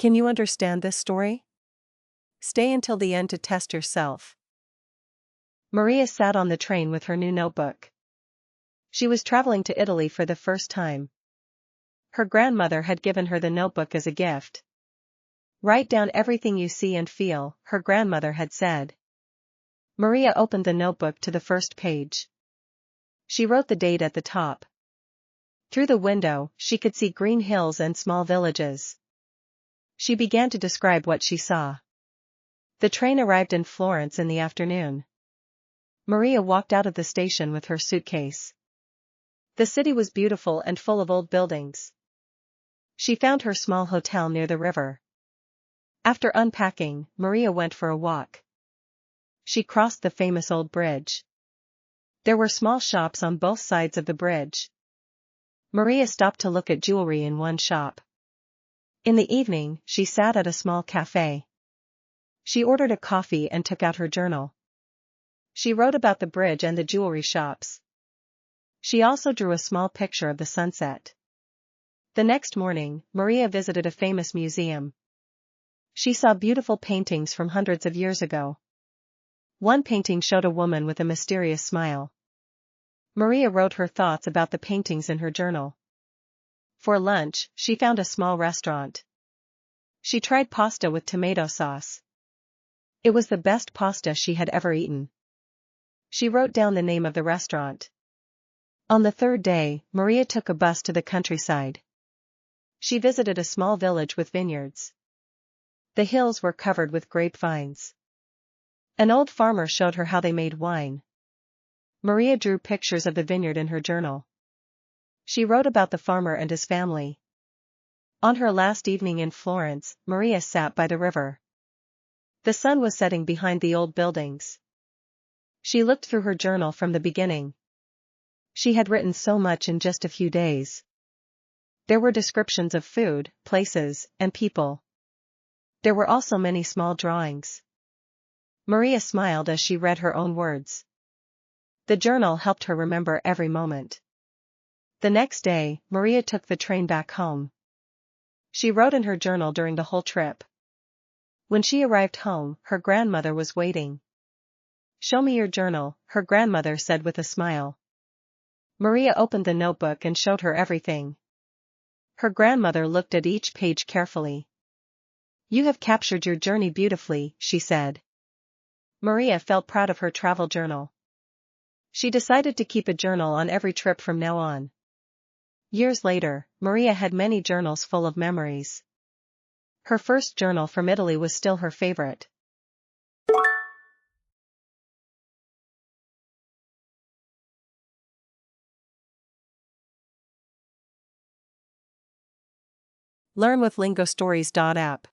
Can you understand this story? Stay until the end to test yourself. Maria sat on the train with her new notebook. She was traveling to Italy for the first time. Her grandmother had given her the notebook as a gift. Write down everything you see and feel, her grandmother had said. Maria opened the notebook to the first page. She wrote the date at the top. Through the window, she could see green hills and small villages. She began to describe what she saw. The train arrived in Florence in the afternoon. Maria walked out of the station with her suitcase. The city was beautiful and full of old buildings. She found her small hotel near the river. After unpacking, Maria went for a walk. She crossed the famous old bridge. There were small shops on both sides of the bridge. Maria stopped to look at jewelry in one shop. In the evening, she sat at a small cafe. She ordered a coffee and took out her journal. She wrote about the bridge and the jewelry shops. She also drew a small picture of the sunset. The next morning, Maria visited a famous museum. She saw beautiful paintings from hundreds of years ago. One painting showed a woman with a mysterious smile. Maria wrote her thoughts about the paintings in her journal. For lunch, she found a small restaurant. She tried pasta with tomato sauce. It was the best pasta she had ever eaten. She wrote down the name of the restaurant. On the third day, Maria took a bus to the countryside. She visited a small village with vineyards. The hills were covered with grapevines. An old farmer showed her how they made wine. Maria drew pictures of the vineyard in her journal. She wrote about the farmer and his family. On her last evening in Florence, Maria sat by the river. The sun was setting behind the old buildings. She looked through her journal from the beginning. She had written so much in just a few days. There were descriptions of food, places, and people. There were also many small drawings. Maria smiled as she read her own words. The journal helped her remember every moment. The next day, Maria took the train back home. She wrote in her journal during the whole trip. When she arrived home, her grandmother was waiting. "Show me your journal," her grandmother said with a smile. Maria opened the notebook and showed her everything. Her grandmother looked at each page carefully. "You have captured your journey beautifully," she said. Maria felt proud of her travel journal. She decided to keep a journal on every trip from now on. Years later, Maria had many journals full of memories. Her first journal from Italy was still her favorite. Learn with LingoStories.app.